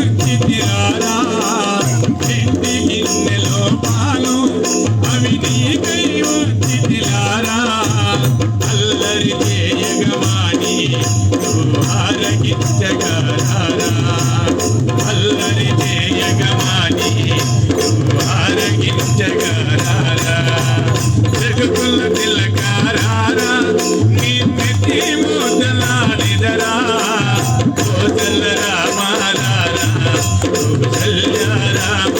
వచ్చితిరారా ఇంటి గిన్నెలో పాలు అవి నీకై వచ్చితిరారా అల్లరి చేయగమాని ఆరగించగరారా అల్లరి చేయగమాని ఆరగించగరారా జగకుల తిలకారారా నీ మెతి మోదలాడిదరా కోసల రామారారా కోసల్య రామ